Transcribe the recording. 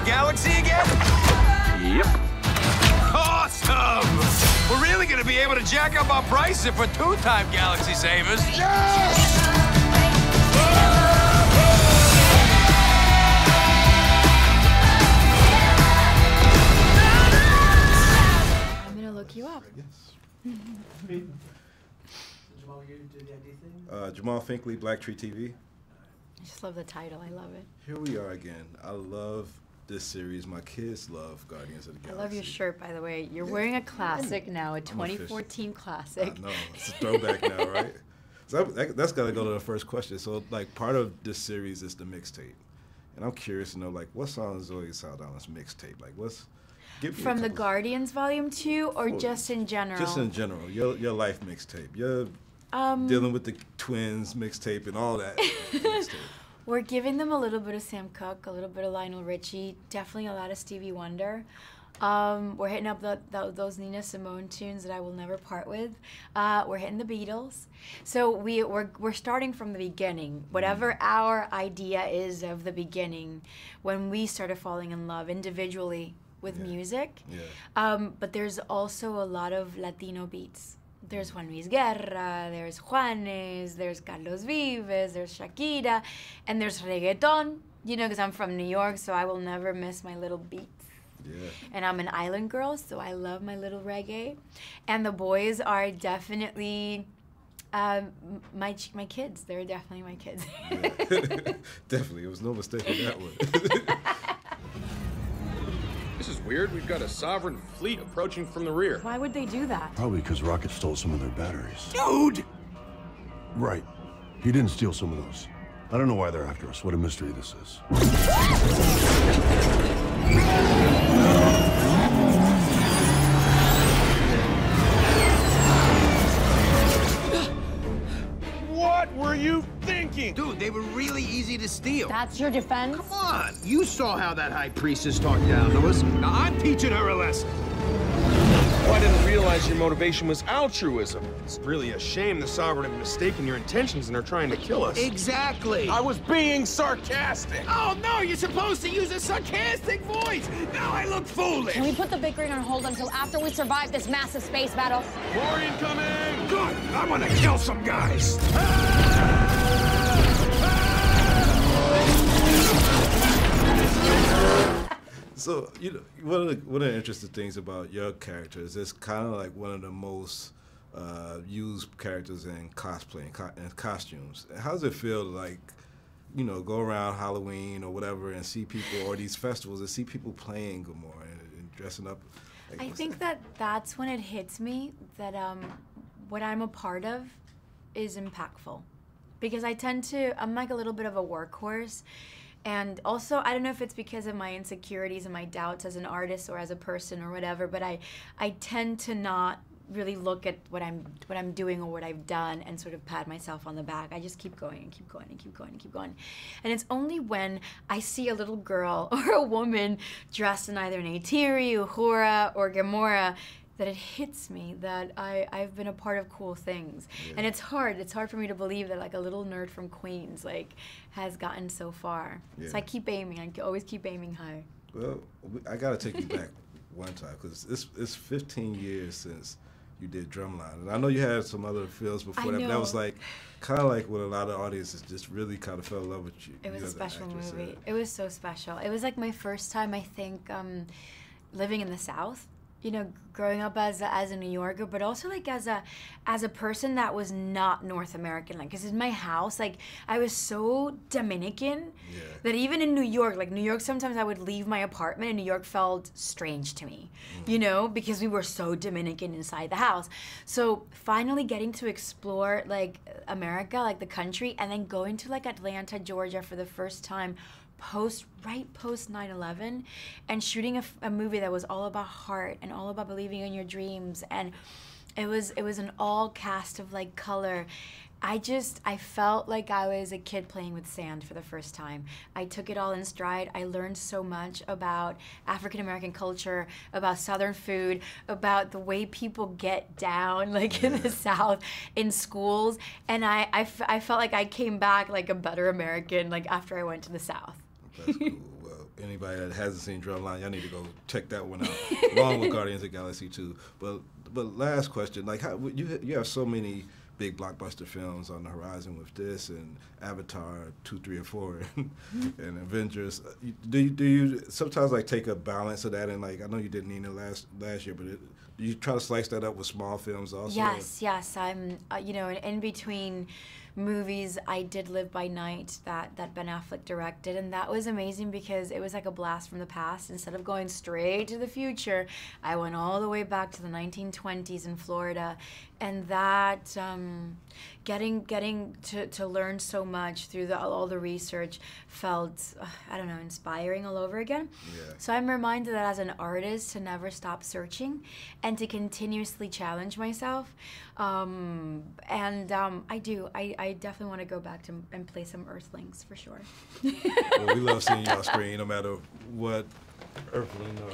galaxy again? Yep. Awesome! We're really gonna be able to jack up our prices for two-time galaxy savers. Yes! I'm gonna look you up. Yes. Jamal Finkley, Black Tree TV. I just love the title. I love it. Here we are again. I love this series. My kids love Guardians of the Galaxy. I love your shirt, by the way. You're wearing a classic now, a 2014 classic. I know. It's a throwback now, right? So that's got to go to the first question. So, like, part of this series is the mixtape. And I'm curious to know, like, what's on ZOE Saldana's mixtape? Like, what's... From the Guardians Volume 2 or just in general? Just in general. Your life mixtape. You're dealing with the twins mixtape and all that mixtape. We're giving them a little bit of Sam Cooke, a little bit of Lionel Richie, definitely a lot of Stevie Wonder. We're hitting up those Nina Simone tunes that I will never part with. We're hitting the Beatles. So we're starting from the beginning. Whatever our idea is of the beginning, when we started falling in love individually with music. Yeah. But there's also a lot of Latino beats. There's Juan Luis Guerra, there's Juanes, there's Carlos Vives, there's Shakira, and there's reggaeton, you know, because I'm from New York, so I will never miss my little beats. Yeah. And I'm an island girl, so I love my little reggae. And the boys are definitely my kids. They're definitely my kids. Yeah. Definitely. There was no mistake on that one. This is weird. We've got a sovereign fleet approaching from the rear. Why would they do that? Probably because Rocket stole some of their batteries. Dude! Right. He didn't steal some of those. I don't know why they're after us. What a mystery this is. What were you thinking? Dude, they were really easy to steal. That's your defense? Come on! You saw how that high priestess talked down to us. Now I'm teaching her a lesson. Oh, I didn't realize your motivation was altruism. It's really a shame the Sovereign have mistaken your intentions and are trying to kill us. Exactly. I was being sarcastic. Oh, no, you're supposed to use a sarcastic voice. Now I look foolish. Can we put the bickering on hold until after we survive this massive space battle? More incoming! Good. I'm gonna kill some guys. So, you know, one of the interesting things about your characters is kind of like one of the most used characters in cosplay and costumes. How does it feel to, like, you know, go around Halloween or whatever and see people, or these festivals, and see people playing Gamora and dressing up? Like, I think that's when it hits me that what I'm a part of is impactful. Because I'm like a little bit of a workhorse. And also, I don't know if it's because of my insecurities and my doubts as an artist or as a person or whatever, but I tend to not really look at what I'm doing or what I've done and sort of pat myself on the back. I just keep going and keep going and keep going and keep going. And it's only when I see a little girl or a woman dressed in either Neytiri, Uhura, or Gamora that it hits me that I've been a part of cool things. Yeah. And it's hard for me to believe that like a little nerd from Queens like has gotten so far. Yeah. So I keep aiming, I always keep aiming high. Well, I gotta take you back one time, because it's 15 years since you did Drumline. And I know you had some other films before that, but that was like, kind of like what a lot of audiences just really kind of fell in love with you. It was a special movie. It was so special. It was like my first time, I think, living in the South. You know, growing up as a New Yorker, but also like as a person that was not North American. Like, because in my house, like I was so Dominican that even in New York, like New York, sometimes I would leave my apartment and New York felt strange to me, you know, because we were so Dominican inside the house. So finally getting to explore like America, like the country, and then going to like Atlanta, Georgia for the first time right post 9/11, and shooting a movie that was all about heart and all about believing in your dreams, and it was an all cast of like color. I felt like I was a kid playing with sand for the first time. I took it all in stride. I learned so much about African American culture, about Southern food, about the way people get down like in the South in schools, and I felt like I came back like a better American like after I went to the South. That's cool. Well, anybody that hasn't seen Drumline, y'all need to go check that one out, along with Guardians of the Galaxy 2. But last question, like, how you have so many big blockbuster films on the horizon with this and Avatar 2, 3, and 4 and Avengers. Do you sometimes like take a balance of that, and like I know you didn't need it last year, but do you try to slice that up with small films also? Yes. I'm you know, in between movies, I did Live by Night that Ben Affleck directed, and that was amazing because it was like a blast from the past. Instead of going straight to the future, I went all the way back to the 1920s in Florida, and that getting to learn so much through all the research felt I don't know, inspiring all over again. Yeah. So I'm reminded that as an artist to never stop searching and to continuously challenge myself. I definitely want to go back and play some Earthlings for sure. Well, we love seeing you on screen no matter what Earthling or